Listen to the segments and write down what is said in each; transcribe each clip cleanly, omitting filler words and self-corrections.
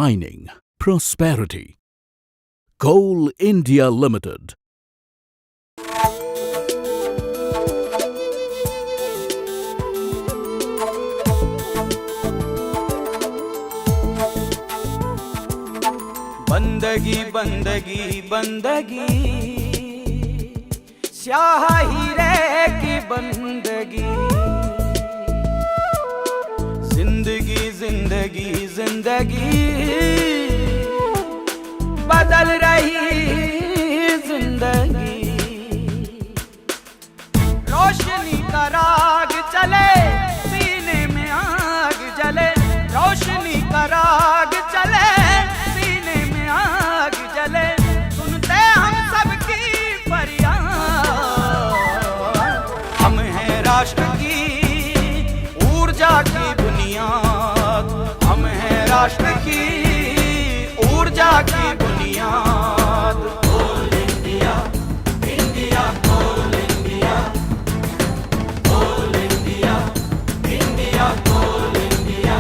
Mining Prosperity. Coal India Limited. बंदगी बंदगी बंदगी स्याह हीरे की बंदगी, जिंदगी जिंदगी जिंदगी बदल रही जिंदगी। रोशनी का राग चले सीने में आग जले, रोशनी का राग चले सीने में आग जले, सुनते हम सबकी फरियाद। हम हैं राष्ट्र की ऊर्जा की बुनियाद, हम हैं राष्ट्र की ऊर्जा की बुनियाद। कोल इंडिया इंडिया कोल इंडिया, कोल इंडिया इंडिया कोल इंडिया।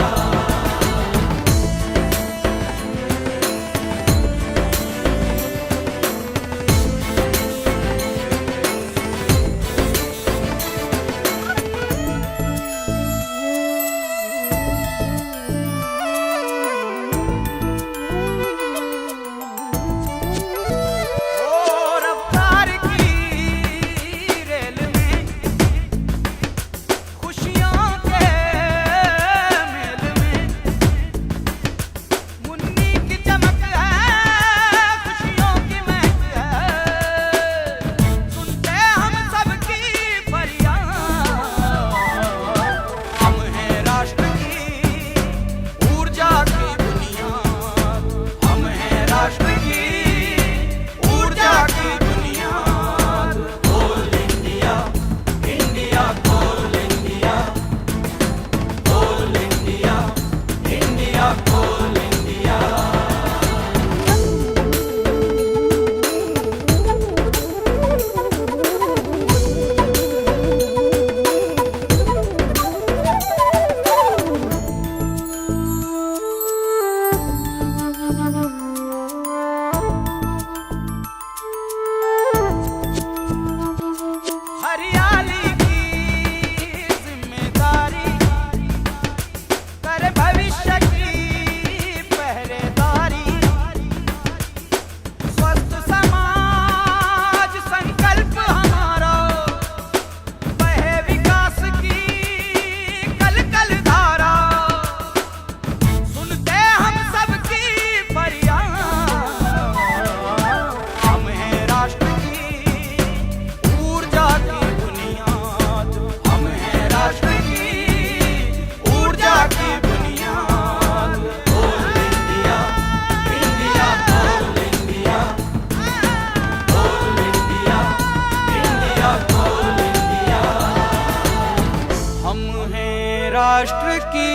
राष्ट्र की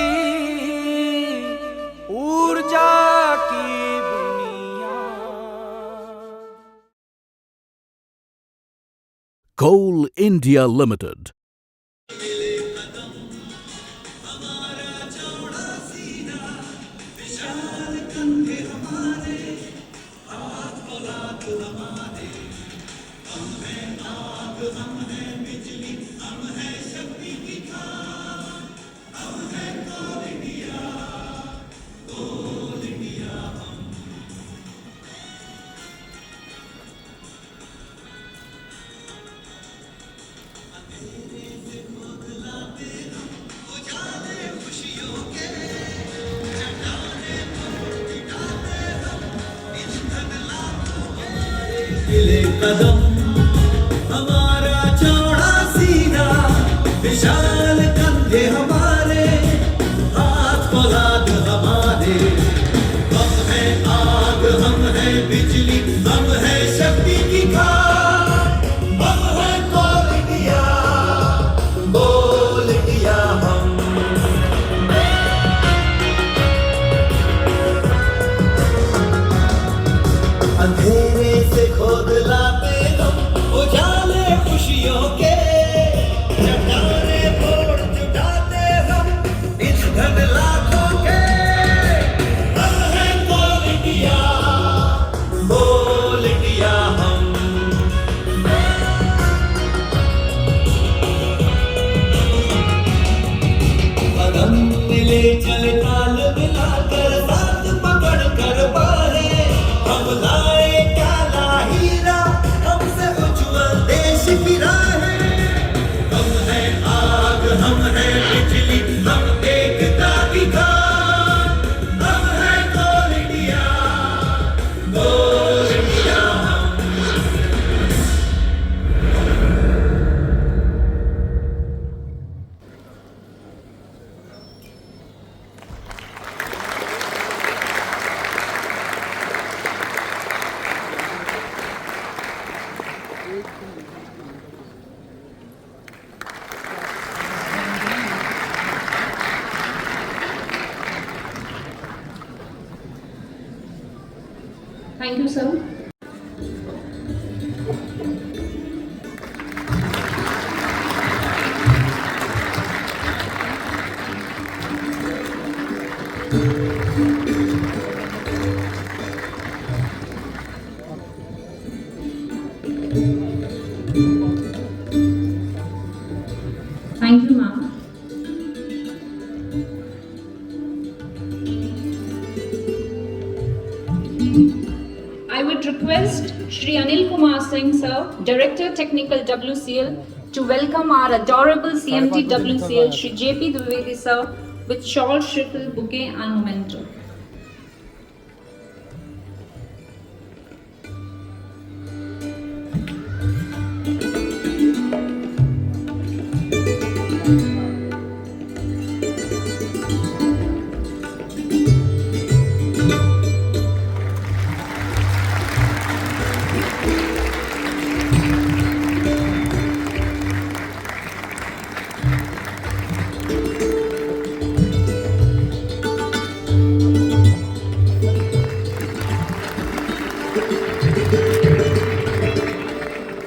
ऊर्जा की बुनियाद। Coal India Limited. कदम हमारा चौड़ा सीना, विशाल कंधे हमारे, हाथ फौलाद हमारे। हम हैं आग, हम हैं बिजली, हम हैं शक्ति की खान। हम हैं कोल इंडिया, कोल इंडिया हम। अंधेरे से खोद लाते हम उजाले खुशियों के, चट्टाने तोड़ जुटाते हम इस धन लाखों के। हम हैं Thank you, sir. Thank you, ma'am. I would request Shri Anil Kumar Singh, sir, Director Technical WCL, to welcome our adorable CMD WCL, Shri JP Dwivedi, sir, with shawl, shriffle, bouquet and memento.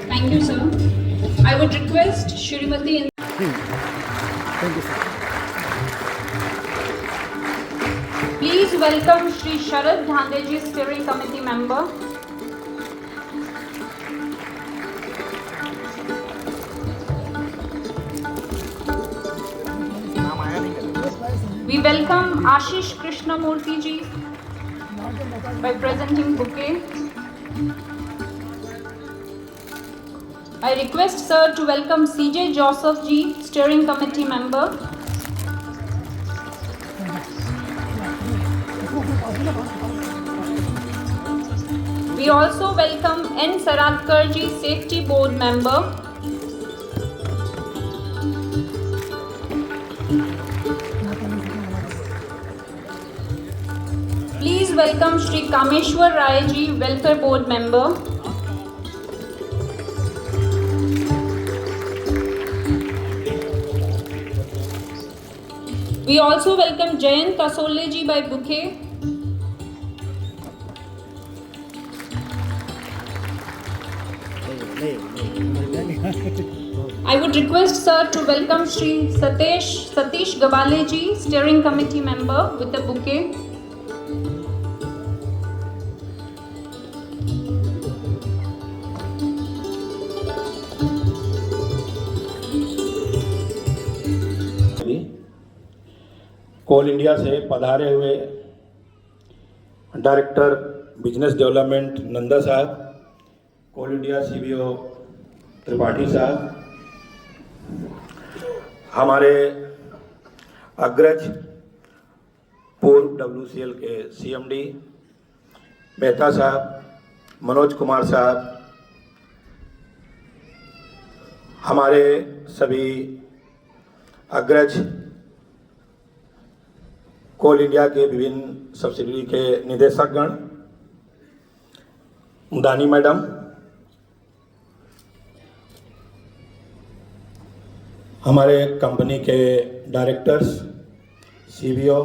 Thank you, sir. I would request Shrimati. Please welcome Shri Sharad Dhandeji, Steering Committee Member. We welcome Ashish Krishnamurthy ji by presenting bouquet. I request sir to welcome CJ Joseph ji, Steering Committee Member. We also welcome N. Saratkar ji, Safety Board Member. Please welcome Shri Kameshwar Rai ji, Welfare Board Member. We also welcome Jayant Kasole ji by bouquet. I would request sir to welcome Shri Satish Gawale ji, Steering Committee Member, with a bouquet. Coal India से पधारे हुए director business development Nanda साहब, कोल India CBO Tripathi साहब, हमारे अग्रज पूर्व WCL के CMD Mehta साहब, मनोज कुमार साहब, हमारे सभी अग्रज कोल इंडिया के विभिन्न सब्सिडरी के निदेशकगण, दानी मैडम, हमारे कंपनी के डायरेक्टर्स, CBO,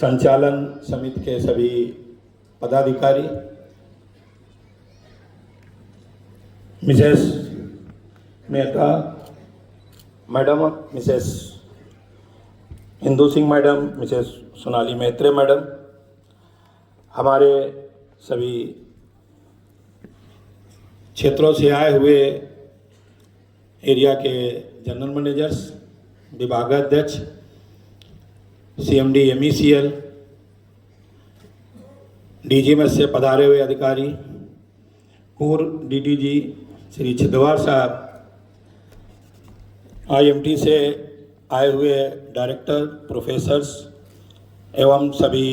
संचालन समिति के सभी पदाधिकारी, Mrs Mehta madam, Mrs Indu Singh madam, Mrs Sonali Maitre madam, हमारे सभी क्षेत्रों से आए हुए एरिया के जनरल मैनेजर्स, विभागाध्यक्ष, CMD MECL, DGMS से पधारे हुए अधिकारी, पूर्व DDG श्री छिदवार साहब, IMT से आए हुए डायरेक्टर, प्रोफेसर्स एवं सभी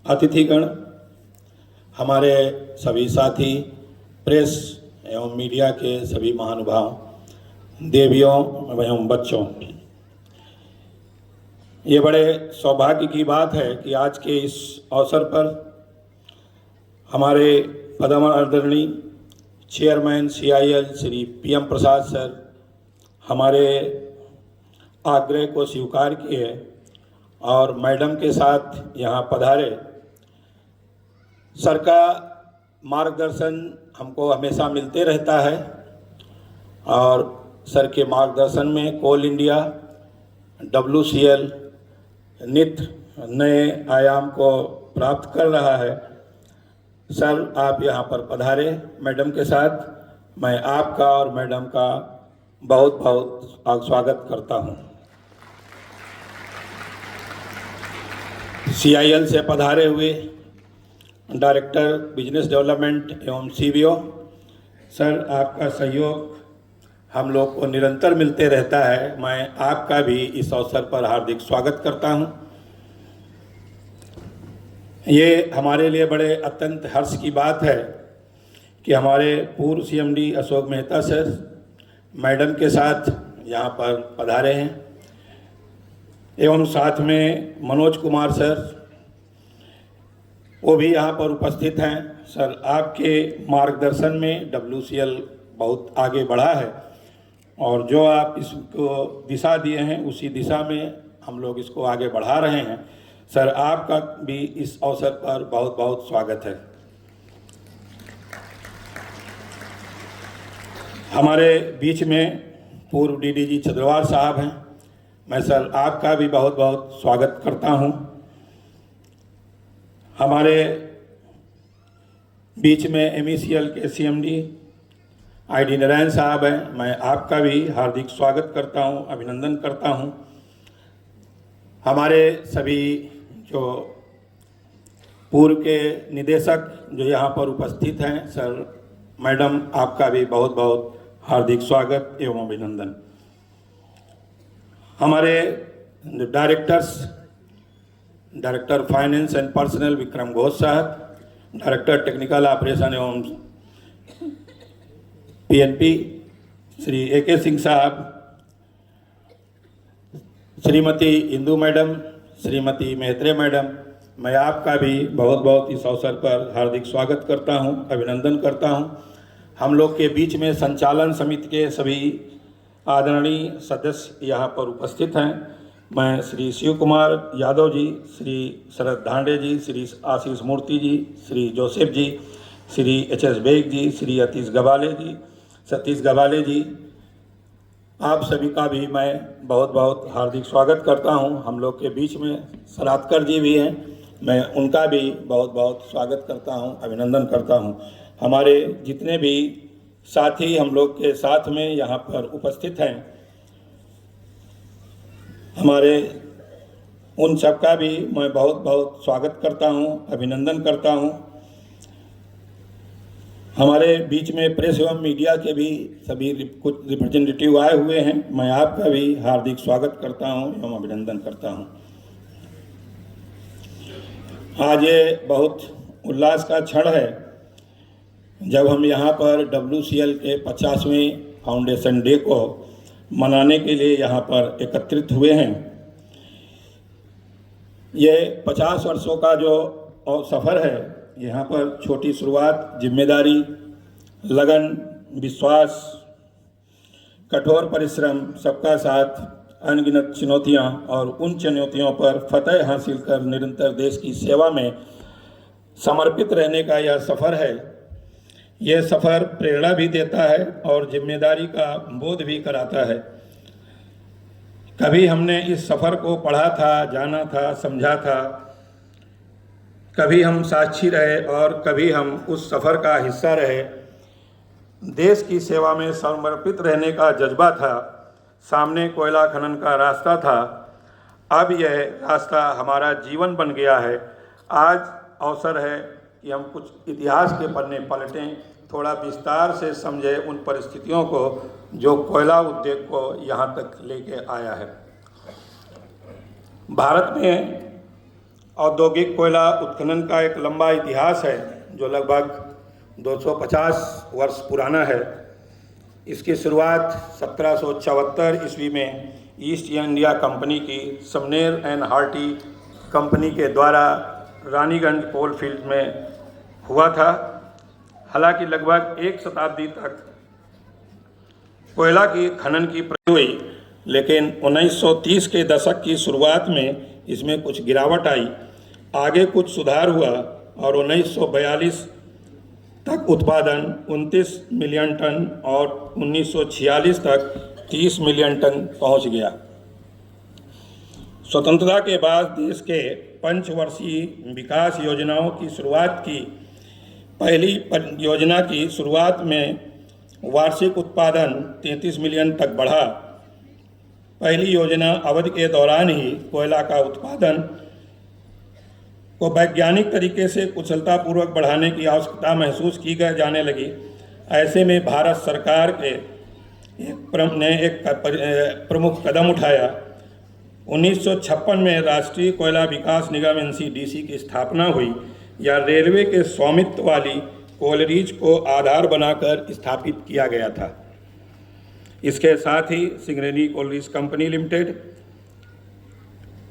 अतिथिगण, हमारे सभी साथी, प्रेस एवं मीडिया के सभी महानुभाव, देवियों एवं बच्चों, ये बड़े सौभाग्य की बात है कि आज के इस अवसर पर हमारे पदम आदरणीय चेयरमैन CIL श्री PM प्रसाद सर हमारे आग्रह को स्वीकार किए और मैडम के साथ यहाँ पधारे। सर का मार्गदर्शन हमको हमेशा मिलते रहता है और सर के मार्गदर्शन में कोल इंडिया WCL नित्य नए आयाम को प्राप्त कर रहा है। सर आप यहाँ पर पधारे मैडम के साथ। मैं आपका और मैडम का बहुत बहुत स्वागत करता हूँ। CIL से पधारे हुए डायरेक्टर बिजनेस डेवलपमेंट एवं CBO सर आपका सहयोग हम लोग को निरंतर मिलते रहता है। मैं आपका भी इस अवसर पर हार्दिक स्वागत करता हूं। ये हमारे लिए बड़े अत्यंत हर्ष की बात है कि हमारे पूर्व CMD Ashok Mehta sir madam के साथ यहाँ पर पधारे हैं एवं साथ में मनोज कुमार सर वो भी यहाँ पर उपस्थित हैं। सर आपके मार्गदर्शन में WCL बहुत आगे बढ़ा है और जो आप इसको दिशा दिए हैं उसी दिशा में हम लोग इसको आगे बढ़ा रहे हैं। सर आपका भी इस अवसर पर बहुत बहुत स्वागत है। हमारे बीच में पूर्व DDG चंद्रवार साहब हैं। मैं सर आपका भी बहुत बहुत स्वागत करता हूं। हमारे बीच में MECL के CMD ID नारायण साहब हैं। मैं आपका भी हार्दिक स्वागत करता हूं, अभिनंदन करता हूं। हमारे सभी जो पूर्व के निदेशक जो यहाँ पर उपस्थित हैं, सर मैडम आपका भी बहुत बहुत हार्दिक स्वागत एवं अभिनंदन। हमारे director finance and personal Vikram Ghosh साहब, डायरेक्टर टेक्निकल ऑपरेशन एवं PNP श्री AK सिंह साहब, श्रीमती इंदू मैडम, श्रीमती मेहत्रे मैडम, मैं आपका भी बहुत बहुत इस अवसर पर हार्दिक स्वागत करता हूं, अभिनंदन करता हूं। हम लोग के बीच में संचालन समिति के सभी आदरणीय सदस्य यहाँ पर उपस्थित हैं। मैं श्री शिव कुमार यादव जी, श्री शरद धांडे जी, श्री आशीष मूर्ति जी, श्री जोसेफ जी, श्री HS बेग जी, श्री सतीश गवाले जी, आप सभी का भी मैं बहुत बहुत हार्दिक स्वागत करता हूं। हम लोग के बीच में सरादकर जी भी हैं, मैं उनका भी बहुत बहुत स्वागत करता हूं, अभिनंदन करता हूं। हमारे जितने भी साथी हम लोग के साथ में यहाँ पर उपस्थित हैं, हमारे उन सबका भी मैं बहुत बहुत स्वागत करता हूं, अभिनंदन करता हूं। हमारे बीच में प्रेस एवं मीडिया के भी सभी कुछ रिप्रेजेंटेटिव आए हुए हैं, मैं आपका भी हार्दिक स्वागत करता हूं एवं अभिनंदन करता हूं। आज ये बहुत उल्लास का क्षण है जब हम यहाँ पर WCL के 50वें फाउंडेशन डे को मनाने के लिए यहाँ पर एकत्रित हुए हैं। ये 50 वर्षों का जो सफ़र है, यहाँ पर छोटी शुरुआत, जिम्मेदारी, लगन, विश्वास, कठोर परिश्रम, सबका साथ, अनगिनत चुनौतियाँ और उन चुनौतियों पर फतह हासिल कर निरंतर देश की सेवा में समर्पित रहने का यह सफ़र है। यह सफ़र प्रेरणा भी देता है और जिम्मेदारी का बोध भी कराता है। कभी हमने इस सफ़र को पढ़ा था, जाना था, समझा था, कभी हम साक्षी रहे और कभी हम उस सफ़र का हिस्सा रहे। देश की सेवा में समर्पित रहने का जज्बा था, सामने कोयला खनन का रास्ता था, अब यह रास्ता हमारा जीवन बन गया है। आज अवसर है कि हम कुछ इतिहास के पन्ने पलटें, थोड़ा विस्तार से समझें उन परिस्थितियों को जो कोयला उद्योग को यहाँ तक लेके आया है। भारत में औद्योगिक कोयला उत्खनन का एक लंबा इतिहास है जो लगभग 250 वर्ष पुराना है। इसकी शुरुआत 1774 ईस्वी में ईस्ट इंडिया कंपनी की समनेर एंड हार्टी कंपनी के द्वारा रानीगंज कोल फील्ड में हुआ था। हालांकि लगभग एक शताब्दी तक कोयला की खनन की प्रक्रिया हुई, लेकिन 1930 के दशक की शुरुआत में इसमें कुछ गिरावट आई, आगे कुछ सुधार हुआ और 1942 तक उत्पादन 29 मिलियन टन और 1946 तक 30 मिलियन टन पहुंच गया। स्वतंत्रता के बाद देश के पंचवर्षीय विकास योजनाओं की शुरुआत की। पहली योजना की शुरुआत में वार्षिक उत्पादन 33 मिलियन तक बढ़ा। पहली योजना अवधि के दौरान ही कोयला का उत्पादन को वैज्ञानिक तरीके से कुशलतापूर्वक बढ़ाने की आवश्यकता महसूस की जाने लगी। ऐसे में भारत सरकार के एक प्रमुख कदम उठाया। 1956 में राष्ट्रीय कोयला विकास निगम NCDC की स्थापना हुई। यह रेलवे के स्वामित्व वाली कोलरीज को आधार बनाकर स्थापित किया गया था। इसके साथ ही सिंगरेनी कोलरीज कंपनी लिमिटेड,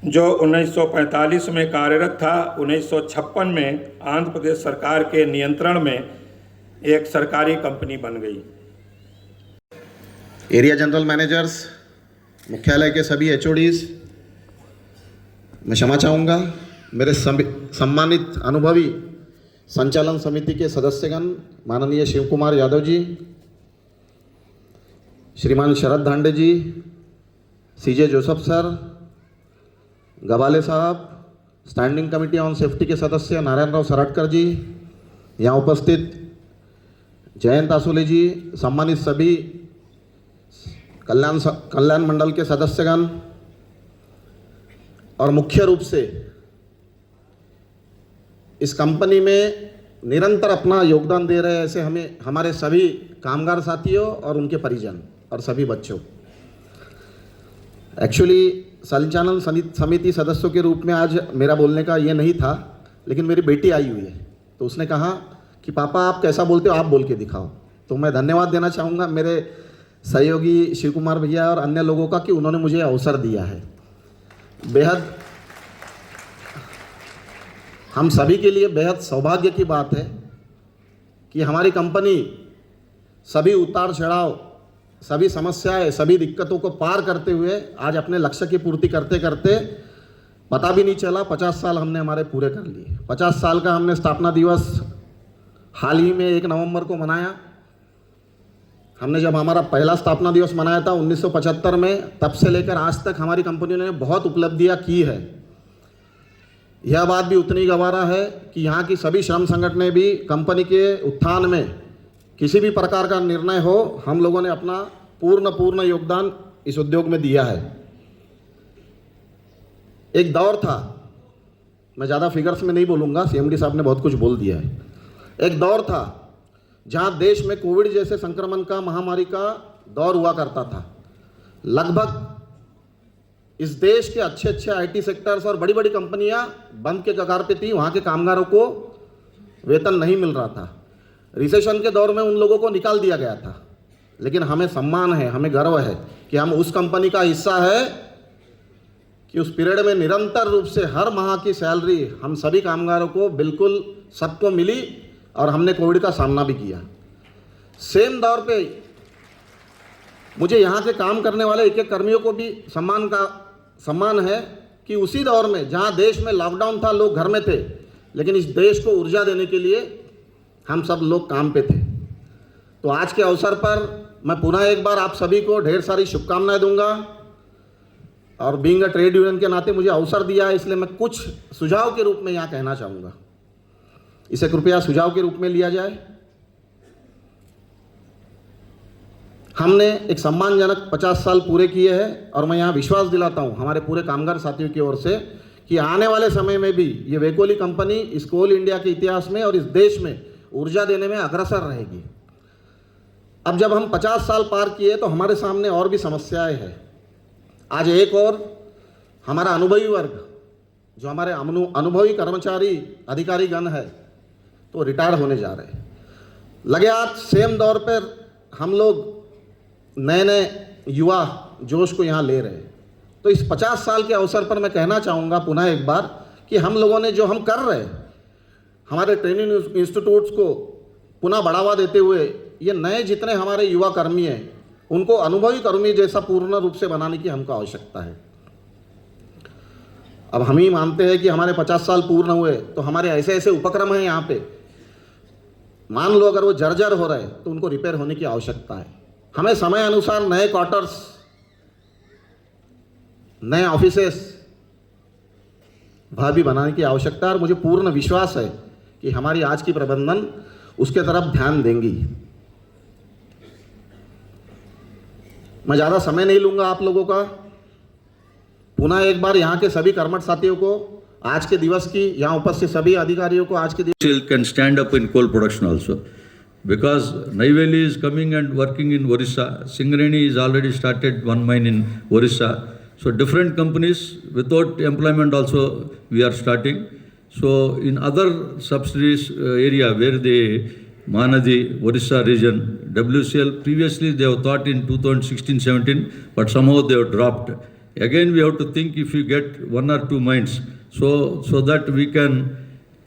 जो 1945 में कार्यरत था, 1956 में आंध्र प्रदेश सरकार के नियंत्रण में एक सरकारी कंपनी बन गई। एरिया जनरल मैनेजर्स, मुख्यालय के सभी HODs, मैं क्षमा चाहूँगा। मेरे सम्मानित अनुभवी संचालन समिति के सदस्यगण, माननीय शिव कुमार यादव जी, श्रीमान शरद धांडे जी, CJ जोसेफ सर, गवाले साहब, स्टैंडिंग कमेटी ऑन सेफ्टी के सदस्य नारायण राव सराटकर जी, यहाँ उपस्थित जयंत आसुले जी, सम्मानित सभी कल्याण मंडल के सदस्यगण और मुख्य रूप से इस कंपनी में निरंतर अपना योगदान दे रहे ऐसे हमारे सभी कामगार साथियों और उनके परिजन और सभी बच्चों। एक्चुअली संचालन समिति सदस्यों के रूप में आज मेरा बोलने का ये नहीं था, लेकिन मेरी बेटी आई हुई है, तो उसने कहा कि पापा आप कैसा बोलते हो, आप बोल के दिखाओ। तो मैं धन्यवाद देना चाहूँगा मेरे सहयोगी शिव कुमार भैया और अन्य लोगों का कि उन्होंने मुझे अवसर दिया है। बेहद हम सभी के लिए बेहद सौभाग्य की बात है कि हमारी कंपनी सभी उतार चढ़ाव, सभी समस्याएं, सभी दिक्कतों को पार करते हुए आज अपने लक्ष्य की पूर्ति करते करते पता भी नहीं चला 50 साल हमने हमारे पूरे कर लिए। 50 साल का हमने स्थापना दिवस हाल ही में 1 नवंबर को मनाया। हमने जब हमारा पहला स्थापना दिवस मनाया था 1975 में, तब से लेकर आज तक हमारी कंपनी ने बहुत उपलब्धियां की है। यह बात भी उतनी गवारा है कि यहाँ की सभी श्रम संगठनें भी कंपनी के उत्थान में किसी भी प्रकार का निर्णय हो, हम लोगों ने अपना पूर्ण योगदान इस उद्योग में दिया है। एक दौर था, मैं ज़्यादा फिगर्स में नहीं बोलूँगा, CMD साहब ने बहुत कुछ बोल दिया है। एक दौर था जहाँ देश में कोविड जैसे संक्रमण का, महामारी का दौर हुआ करता था। लगभग इस देश के अच्छे IT सेक्टर्स और बड़ी बड़ी कंपनियां बंद के कगार पे थी। वहाँ के कामगारों को वेतन नहीं मिल रहा था। रिसेशन के दौर में उन लोगों को निकाल दिया गया था। लेकिन हमें सम्मान है, हमें गर्व है कि हम उस कंपनी का हिस्सा है कि उस पीरियड में निरंतर रूप से हर माह की सैलरी हम सभी कामगारों को बिल्कुल सबको मिली और हमने कोविड का सामना भी किया। सेम दौर पे मुझे यहाँ के काम करने वाले एक कर्मियों को भी सम्मान है कि उसी दौर में जहाँ देश में लॉकडाउन था, लोग घर में थे, लेकिन इस देश को ऊर्जा देने के लिए हम सब लोग काम पे थे। तो आज के अवसर पर मैं पुनः एक बार आप सभी को ढेर सारी शुभकामनाएं दूंगा और बीइंग अ ट्रेड यूनियन के नाते मुझे अवसर दिया है, इसलिए मैं कुछ सुझाव के रूप में यहाँ कहना चाहूँगा। इसे कृपया सुझाव के रूप में लिया जाए। हमने एक सम्मानजनक 50 साल पूरे किए हैं और मैं यहाँ विश्वास दिलाता हूँ हमारे पूरे कामगार साथियों की ओर से कि आने वाले समय में भी ये वेकोली कंपनी इस कोल इंडिया के इतिहास में और इस देश में ऊर्जा देने में अग्रसर रहेगी। अब जब हम 50 साल पार किए तो हमारे सामने और भी समस्याएं हैं। आज एक और हमारा अनुभवी वर्ग, जो हमारे अनुभवी कर्मचारी अधिकारीगण है, तो रिटायर होने जा रहे हैं। लगे आज सेम दौर पर हम लोग नए युवा जोश को यहाँ ले रहे हैं। तो इस 50 साल के अवसर पर मैं कहना चाहूँगा पुनः एक बार कि हम लोगों ने जो हम कर रहे हैं, हमारे ट्रेनिंग इंस्टीट्यूट्स को पुनः बढ़ावा देते हुए ये नए जितने हमारे युवा कर्मी हैं उनको अनुभवी कर्मी जैसा पूर्ण रूप से बनाने की हमको आवश्यकता है। अब हम ही मानते हैं कि हमारे 50 साल पूर्ण हुए तो हमारे ऐसे ऐसे उपक्रम हैं यहाँ पे, मान लो अगर वो जर्जर हो रहे तो उनको रिपेयर होने की आवश्यकता है। हमें समय अनुसार नए क्वार्टर्स, नए ऑफिसेस वह भी बनाने की आवश्यकता है और मुझे पूर्ण विश्वास है कि हमारी आज की प्रबंधन उसके तरफ ध्यान देंगी। मैं ज़्यादा समय नहीं लूँगा आप लोगों का। पुनः एक बार यहाँ के सभी कर्मठ साथियों को आज के दिवस की, यहाँ उपस्थित सभी अधिकारियों को आज के दिवस Still can stand up in coal production also, because Neyveli is coming and working in Orissa. Singareni is already started one mine in Orissa. So different companies without employment also we are starting. So in other subsidiaries area where they Mahanadi, Orissa region, WCL previously they have thought in 2016-17, but somehow they have dropped. Again we have to think if we get 1 or 2 mines, so that we can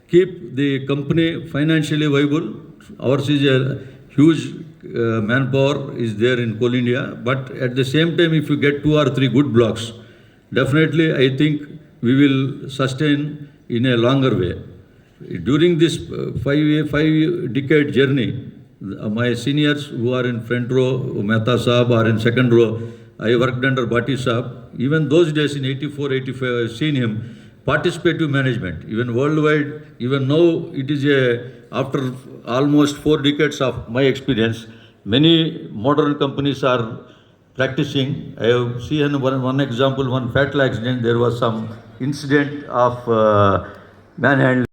keep the company financially viable. Ours is a huge manpower is there in Coal India, but at the same time if you get 2 or 3 good blocks, definitely I think we will sustain in a longer way. During this 5-decade journey, my seniors who are in front row, Mehta Saab, are in second row, I worked under Bhatti Saab. Even those days in 84, 85, I've seen him participative management, even worldwide, even now it is after almost 4 decades of my experience, many modern companies are practicing. I have seen one example, one fatal accident, there was some incident of manhandling.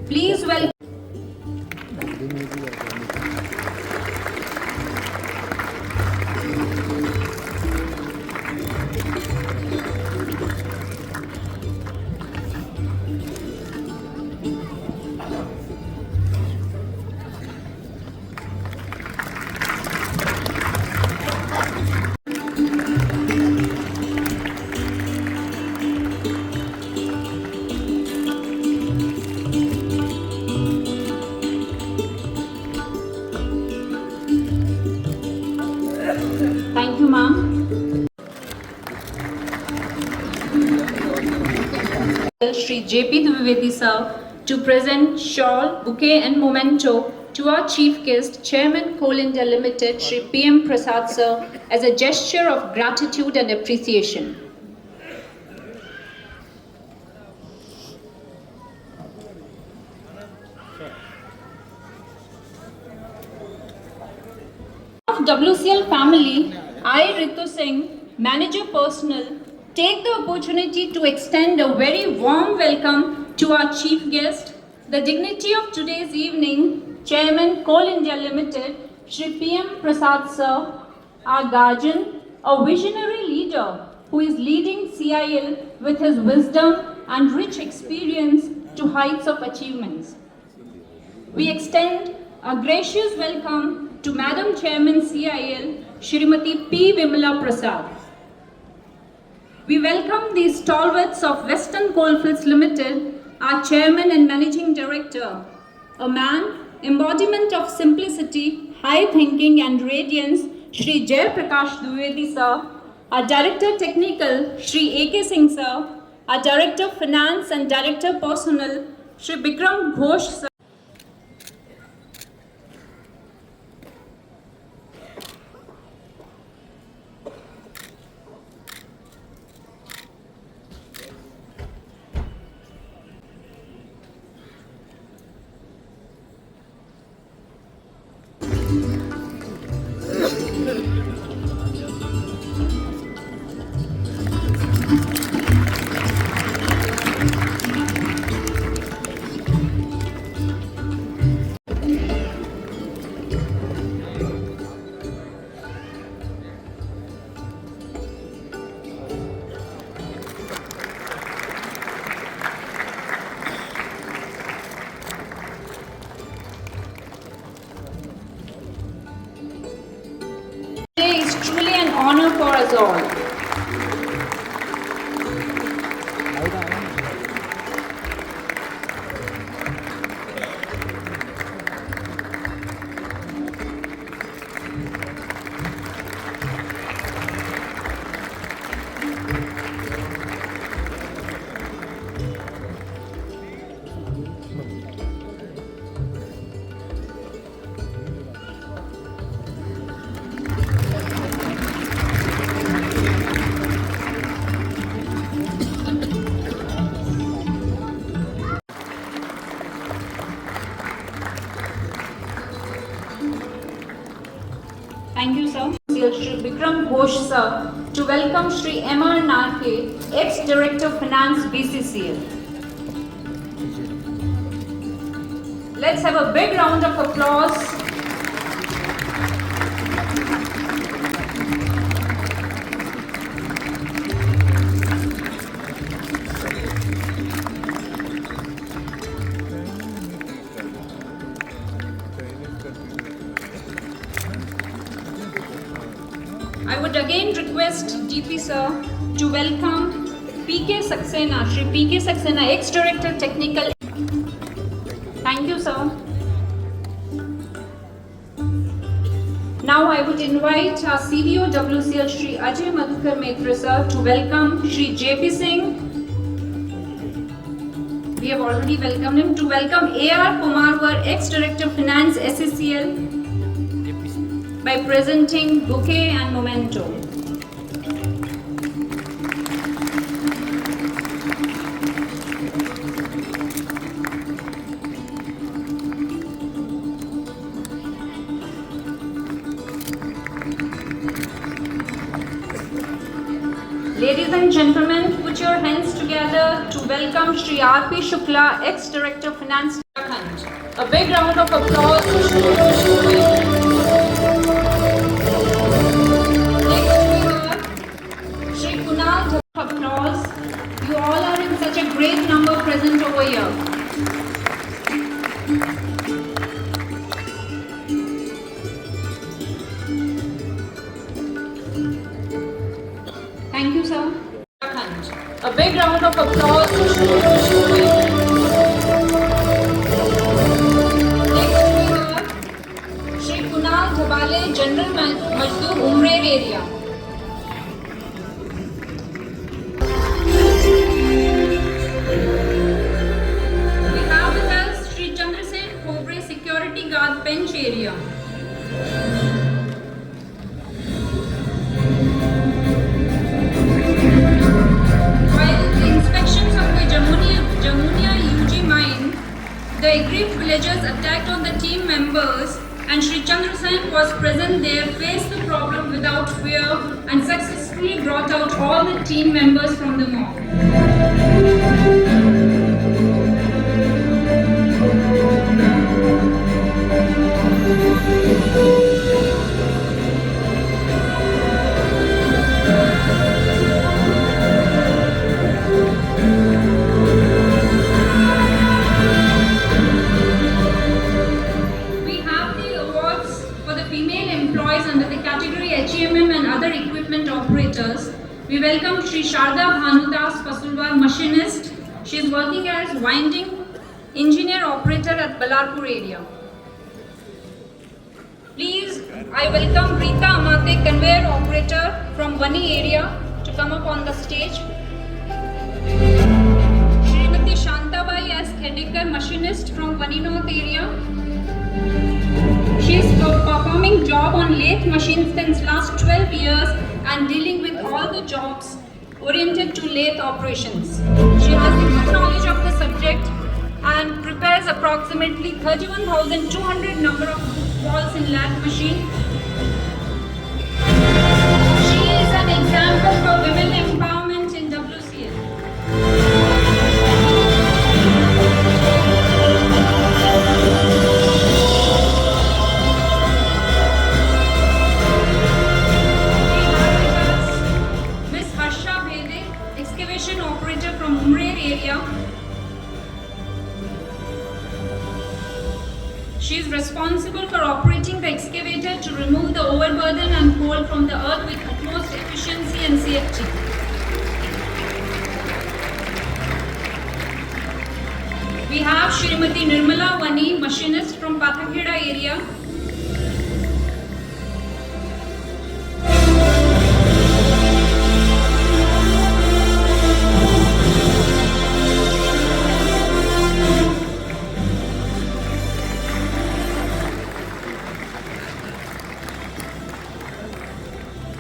Please welcome. Thank you, ma'am. Shri JP Dwivedi sir to present shawl, bouquet and memento to our chief guest, Chairman Coal India Limited, Shri PM Prasad sir, as a gesture of gratitude and appreciation. Of WCL family, I, Ritu Singh, Manager Personnel, take the opportunity to extend a very warm welcome to our chief guest, the dignity of today's evening, Chairman Coal India Limited, Shri PM Prasad sir, our guardian, a visionary leader who is leading CIL with his wisdom and rich experience to heights of achievements. We extend a gracious welcome to Madam Chairman CIL, Shrimati P. Vimala Prasad. We welcome the stalwarts of Western Coalfields Limited, our Chairman and Managing Director, a man, embodiment of simplicity, high thinking and radiance, Shri Jai Prakash Dwivedi sir, our Director Technical, Shri A.K. Singh sir, our Director Finance and Director Personnel, Shri Bikram Ghosh sir. WCL Shri Bikram Ghosh sir to welcome Shri M.R. Narke, ex-Director Finance BCCL. Let's have a big round of applause. I would again request DP sir to welcome PK Saxena, Shri PK Saxena, ex-Director Technical. Thank you, sir. Now I would invite our CVO WCL Shri Ajay Madhukar Maitre sir to welcome Shri JP Singh. We have already welcomed him. To welcome AR Kumarwar, ex-Director Finance SCCL, by presenting bouquet and memento. Ladies and gentlemen, put your hands together to welcome Shri R.P. Shukla, ex-Director Finance Uttarakhand. A big round of applause for Shri Shukla. Applause. You all are in such a great number present over here. Thank you, sir. A big round of applause for Shri Shukla. Next we have Shri Kunal Dhabale, General Majdoor, Umrer area. Bench area. While the inspections of the Jamunia UG mine, the aggrieved villagers attacked on the team members, and Shri Chandrasen was present there, faced the problem without fear and successfully brought out all the team members from the mob. We have the awards for the female employees under the category HMM and other equipment operators. We welcome Shri Sharda Bhanudas Fasulwar, machinist. She is working as winding engineer operator at Balarpur area. Please, I welcome Rita Amate, conveyor operator from Vani area, to come up on the stage. Srimati Shantabai S. Khedekar, machinist from Vani North area. She is performing job on lathe machines since last 12 years and dealing with all the jobs oriented to lathe operations. She has a good knowledge of the subject and prepares approximately 31,200 number of balls in lathe machine. She is an example for women empowerment in WCL. Miss Harsha Bhede, excavation operator from Umrer area. She is responsible for operating the excavator to remove the overburden and coal from the earth with utmost efficiency and safety. We have Shrimati Nirmala Vani, machinist from Pathakheda area.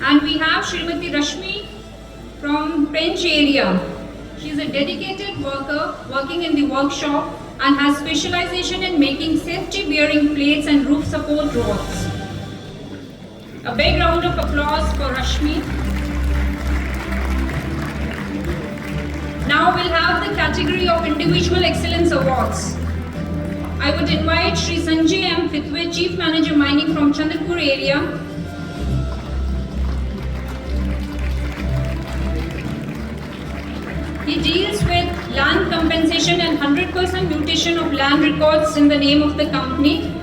And we have Shrimati Rashmi from Pench area. She is a dedicated worker working in the workshop and has specialization in making safety bearing plates and roof support rods. A big round of applause for Rashmi. Now we'll have the category of Individual Excellence Awards. I would invite Shri Sanjay M. Fitwe, Chief Manager Mining from Chandrapur area. He deals with land compensation and 100% mutation of land records in the name of the company.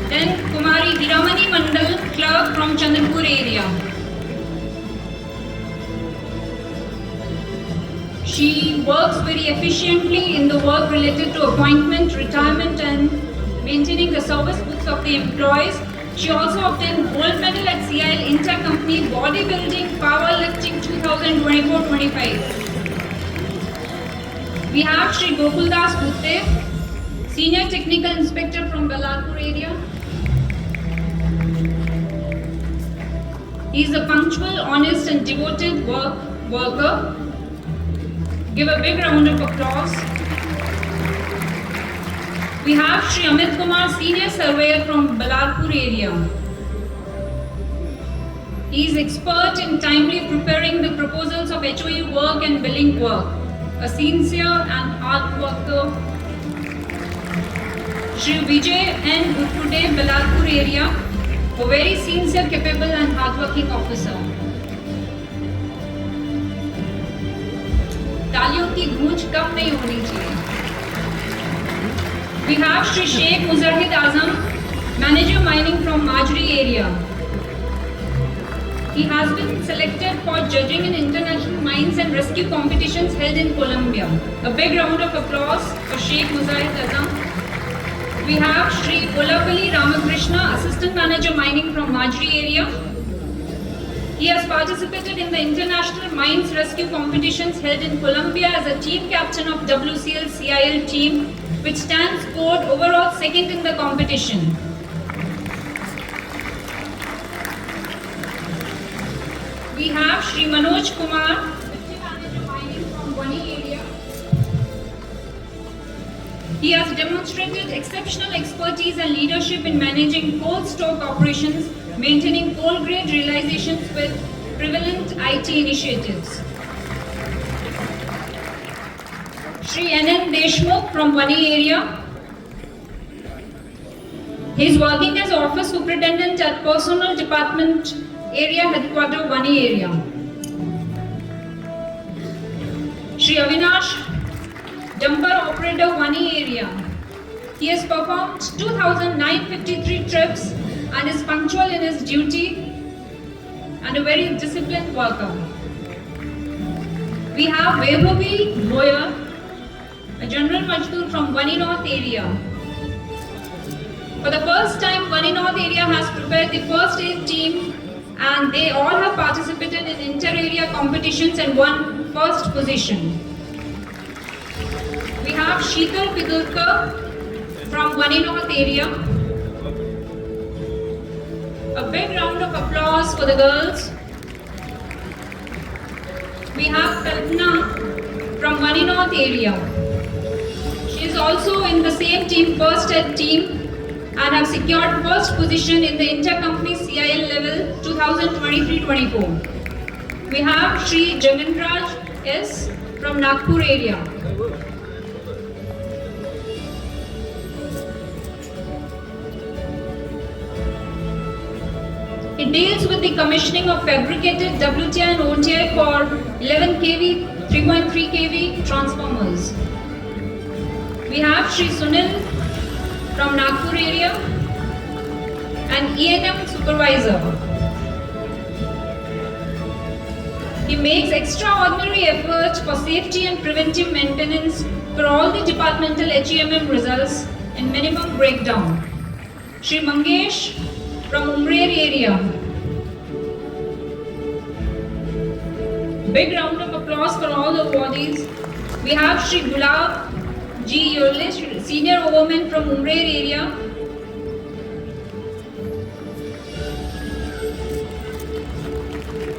Then Kumari Hiramani Mandal, clerk from Chandrapur area. She works very efficiently in the work related to appointment, retirement and maintaining the service books of the employees. She also obtained gold medal at CIL Inter-Company Bodybuilding Powerlifting 2024-25. We have Shri Gokuldas Gutte, Senior Technical Inspector from Ballarpur area. He is a punctual, honest and devoted worker. Give a big round of applause. We have Shri Amit Kumar, Senior Surveyor from Ballarpur area. He is expert in timely preparing the proposals of HOU work and billing work. A sincere and hard worker. Shri Vijay N. Gurkude, Ballarpur area. A very sincere, capable and hardworking officer. तालियों की गूंज कम नहीं होनी चाहिए. We have Shri Sheikh Muzahid Azam, Manager Mining from Majri area. He has been selected for judging in international mines and rescue competitions held in Colombia. A big round of applause for Sheikh Muzahid Azam. We have Shri Olapalli Ramakrishna, Assistant Manager Mining from Majri area. He has participated in the international mines rescue competitions held in Colombia as a team captain of WCL CIL team, which stands scored overall second in the competition. We have Shri Manoj Kumar, Deputy Manager Mining from Wani area. He has demonstrated exceptional expertise and leadership in managing coal stock operations, maintaining coal grade realizations with prevalent IT initiatives. Shri N.N. Deshmukh from Wani area. He is working as Office Superintendent at Personnel Department Area Headquarters, Wani area. Shri Avinash, Dumper Operator, Wani area. He has performed 2,953 trips and is punctual in his duty and a very disciplined worker. We have Vaibhavi Moyer, a General Majdoor from Wani North area. For the first time, Wani North area has prepared the first aid team and they all have participated in inter-area competitions and won first position. We have Sheetal Pidurkar from Wani North area. A big round of applause for the girls. We have Kalpana from Wani North area. She is also in the same team, first aid team, and have secured first position in the inter-company CIL level 2023-24. We have Shri Jaganraj S from Nagpur area. It deals with the commissioning of fabricated WTI and OTI for 11 kV, 3.3 kV transformers. We have Shri Sunil from Nagpur area, an E&M supervisor. He makes extraordinary efforts for safety and preventive maintenance for all the departmental HEMM results and minimum breakdown. Shri Mangesh from Umrer area. Big round of applause for all the awardees. We have Shri Gulab G. Yole, Senior Overman from Umrer area.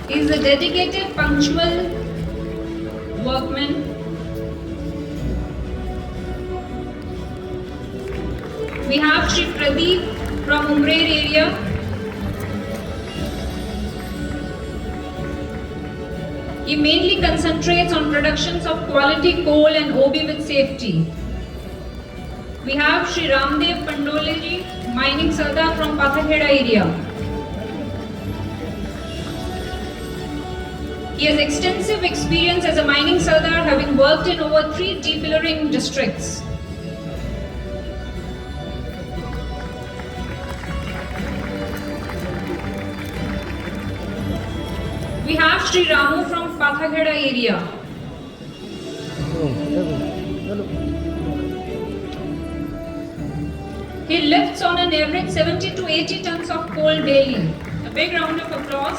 He is a dedicated, punctual workman. have Shri Pradeep from Umrer area. He mainly concentrates on productions of quality coal and OB with safety. We have Shri Ramdev Pandoleji, mining Sardar from Pathakheda area. He has extensive experience as a mining Sardar, having worked in over 3 depillering districts. We have Shri Ramu from Pathakheda area. He lifts on an average 70 to 80 tons of coal daily. A big round of applause.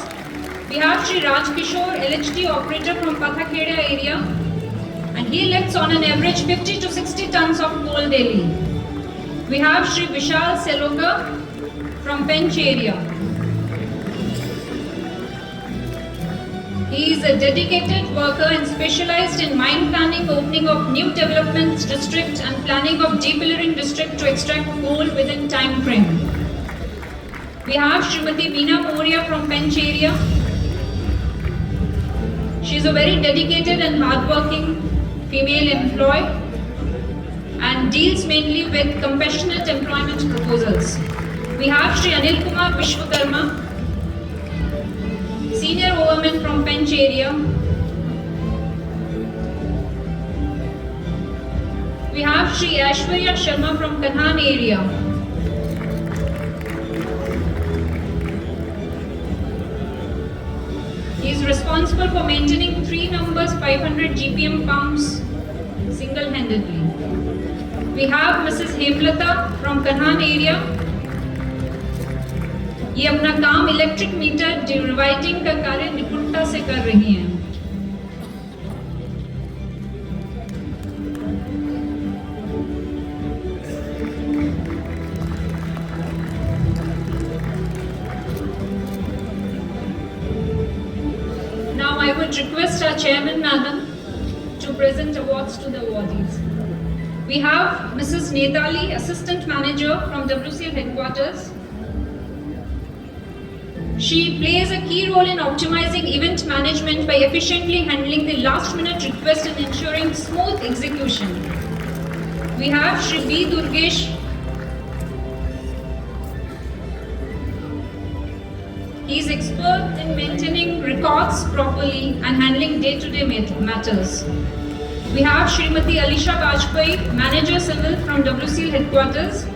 We have Shri Raj Kishore, LHD operator from Pathakheda area, and he lifts on an average 50 to 60 tons of coal daily. We have Shri Vishal Seloka from Pench area. He is a dedicated worker and specialized in mine planning, opening of new developments district and planning of depillering district to extract coal within time frame. We have Srimati Veena Moria from Pench area. She is a very dedicated and hardworking female employee and deals mainly with compassionate employment proposals. We have Shri Anil Kumar Vishwakarma, senior overman from Pench area. We have Shri Aishwarya Sharma from Kanhan area. He is responsible for maintaining 3 numbers 500 GPM pumps single-handedly. We have Mrs. Hemlata from Kanhan area. ये अपना काम electric meter dividing का कार्य निपुणता से कर रही हैं। Now I would request our chairman, madam, to present awards to the awardees. We have Mrs. Netali, assistant manager from WCL headquarters. She plays a key role in optimizing event management by efficiently handling the last minute request and ensuring smooth execution. We have Shri B. Durgesh. He is expert in maintaining records properly and handling day-to-day matters. We have Srimati Alisha Bajpai, manager civil from WCL headquarters.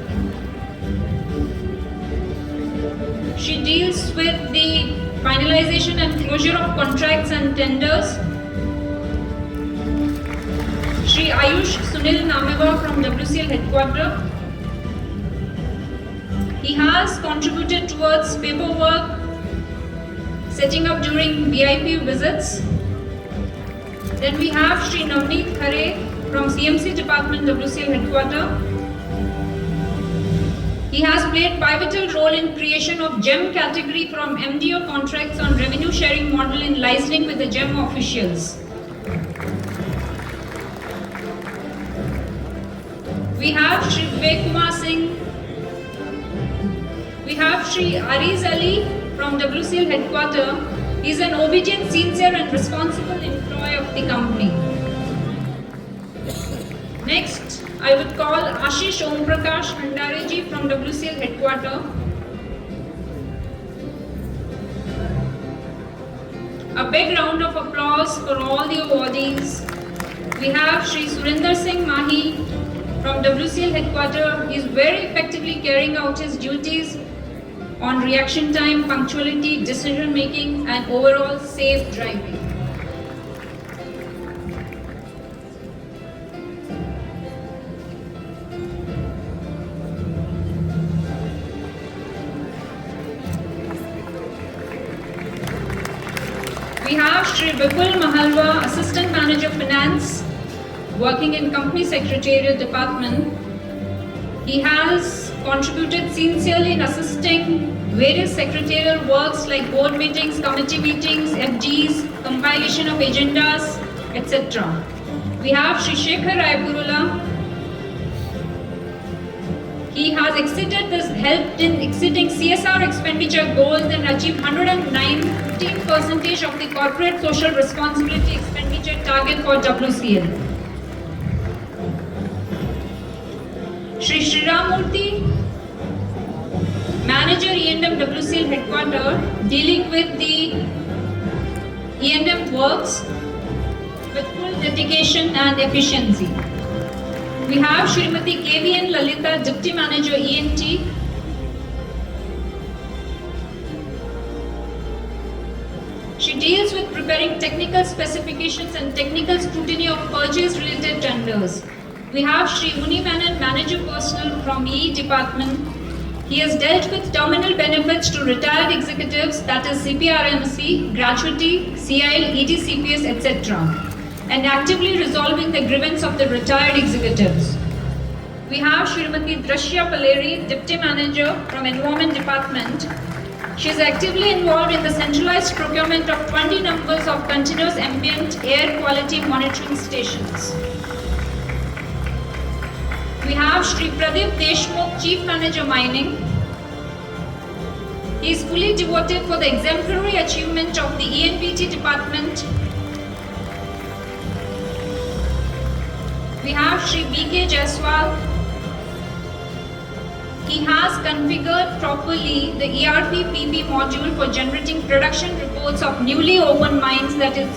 She deals with the finalization and closure of contracts and tenders. Shri Ayush Sunil Nameva from WCL headquarters. He has contributed towards paperwork, setting up during VIP visits. Then we have Shri Navneet Khare from CMC department WCL headquarters. He has played pivotal role in creation of GEM category from MDO contracts on revenue sharing model in licensing with the GEM officials. We have Shri Vivek Kumar Singh. We have Shri Ariz Ali from WCL headquarters. He is an obedient, sincere and responsible employee of the company. Next, I would call Ashish Om Prakash Bhandare from WCL headquarters. A big round of applause for all the awardees. We have Shri Surinder Singh Mahi from WCL headquarters. He is very effectively carrying out his duties on reaction time, punctuality, decision making and overall safe driving. We have Shri Vipul Mahalwa, Assistant Manager Finance, working in Company Secretariat Department. He has contributed sincerely in assisting various secretarial works like board meetings, committee meetings, FGs, compilation of agendas, etc. We have Shri Shekhar Raipurula. He has helped in exceeding CSR expenditure goals and achieved 119% of the corporate social responsibility expenditure target for WCL. Shri Sriram Murthy, Manager E&M WCL Headquarters, dealing with the E&M works with full dedication and efficiency. We have Srimati KVN Lalita, Deputy Manager E&T. She deals with preparing technical specifications and technical scrutiny of purchase-related tenders. We have Shri Muni Menon, Manager Personnel from EE Department. He has dealt with terminal benefits to retired executives, that is CPRMC, gratuity, CIL, ETCPS, etc. and actively resolving the grievance of the retired executives. We have Srimati Drashya Paleri, Deputy Manager from Environment Department. She is actively involved in the centralized procurement of 20 numbers of continuous ambient air quality monitoring stations. We have Shri Pradeep Deshmukh, Chief Manager Mining. He is fully devoted for the exemplary achievement of the ENPT department. We have Shri B.K. Jaiswal. He has configured properly the ERP-PP module for generating production reports of newly opened mines, that is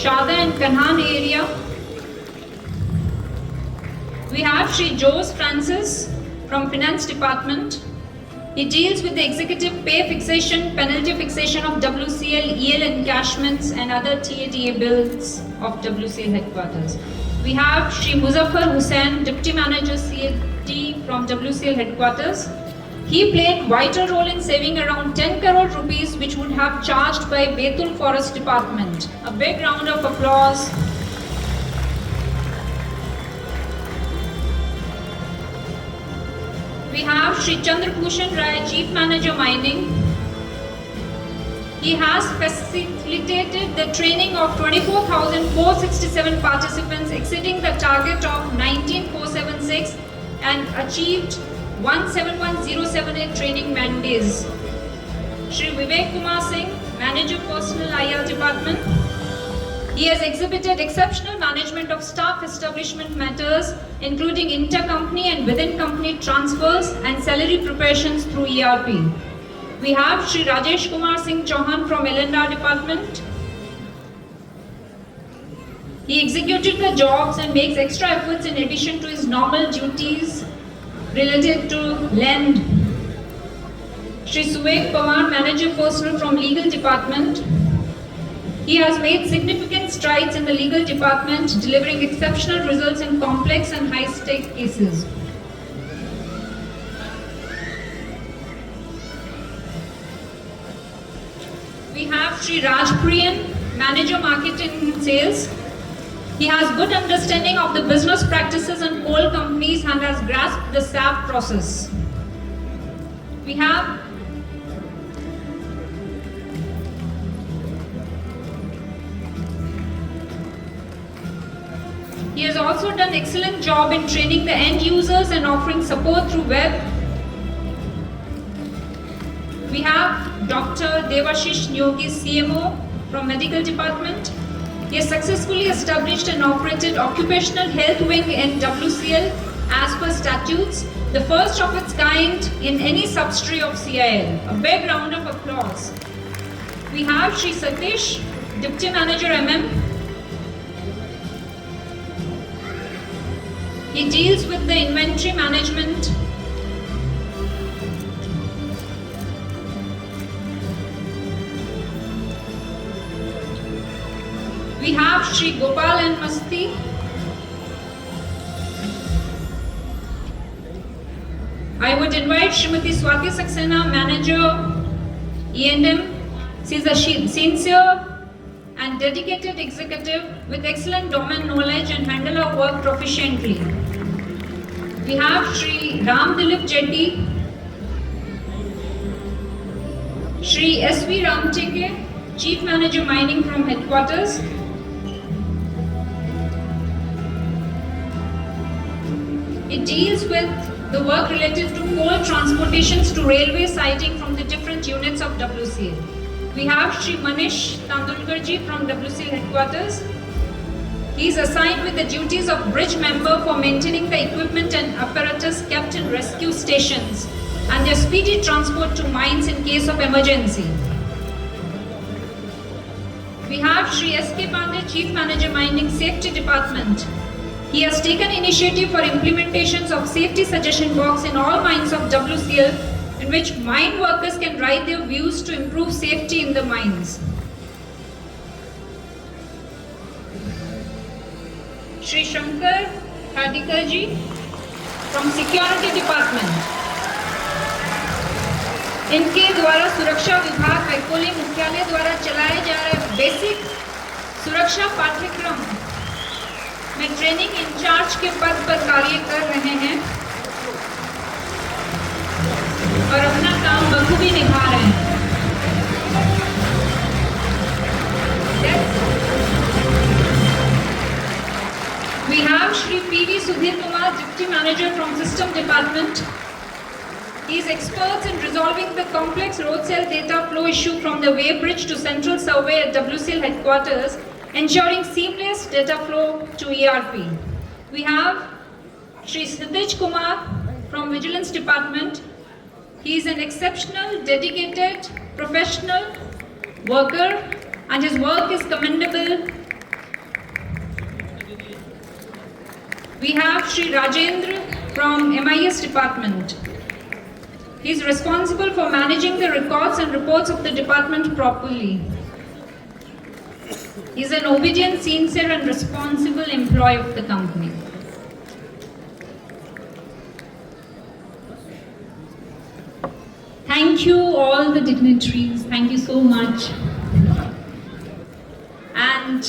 Sharda and Kanhan area. We have Shri Jose Francis from Finance Department. He deals with the executive pay fixation, penalty fixation of WCL, EL encashments and other TADA bills of WCL headquarters. We have Shri Muzaffar Hussain, Deputy Manager CAD from WCL headquarters. He played vital role in saving around 10 crore rupees which would have charged by Betul Forest Department. A big round of applause. We have Shri Chandrabhushan Rai, Chief Manager Mining. He has facilitated the training of 24,467 participants, exceeding the target of 19,476 and achieved 171078 training man days. Shri Vivek Kumar Singh, Manager Personnel IR Department. He has exhibited exceptional management of staff establishment matters, including intercompany and within-company transfers and salary preparations through ERP. We have Shri Rajesh Kumar Singh Chauhan from L&R Department. He executed the jobs and makes extra efforts in addition to his normal duties related to land. Shri Suvek Pawar, Manager Personnel from Legal Department. He has made significant strides in the legal department, delivering exceptional results in complex and high-stake cases. We have Shri Raj Priyan, Manager Marketing and Sales. He has good understanding of the business practices in coal companies and has grasped the SAP process. We have He has also done excellent job in training the end users and offering support through web. We have Dr. Devashish Nyogi, CMO from Medical Department. He has successfully established and operated occupational health wing in WCL as per statutes, the first of its kind in any subsidiary of CIL. A big round of applause. We have Shri Satish, Deputy Manager MM. He deals with the inventory management. We have Shri Gopal and Masti. I would invite Srimati Swati Saxena, Manager E&M. She is a sincere and dedicated executive with excellent domain knowledge and handle her work proficiently. We have Shri Ram Dilip Jetty, Shri S.V. Ramteke, Chief Manager Mining from Headquarters. It deals with the work related to coal transportations to railway siding from the different units of WCL. We have Shri Manish Tandulkarji from WCL headquarters. He is assigned with the duties of bridge member for maintaining the equipment and apparatus kept in rescue stations and their speedy transport to mines in case of emergency. We have Shri S.K. Pandey, Chief Manager Mining Safety Department. He has taken initiative for implementations of safety suggestion box in all mines of WCL, in which mine workers can write their views to improve safety in the mines. Shri Shankar Hardikarji from Security Department. इनके द्वारा सुरक्षा विभाग वैकोली मुख्यालय द्वारा चलाए जा रहे basic सुरक्षा पाठ्यक्रम में ट्रेनिंग इंचार्ज के पद पर कार्य कर रहे हैं और अपना काम बखूबी निभा रहे हैं. We have Shri P.V. Sudhir Kumar, Deputy Manager from System Department. He is expert in resolving the complex road cell data flow issue from the weighbridge to central survey at WCL headquarters, ensuring seamless data flow to ERP. We have Shri Siddhij Kumar from Vigilance Department. He is an exceptional, dedicated, professional worker and his work is commendable. We have Shri Rajendra from MIS Department. He is responsible for managing the records and reports of the department properly. He is an obedient, sincere and responsible employee of the company. Thank you all the dignitaries. Thank you so much. And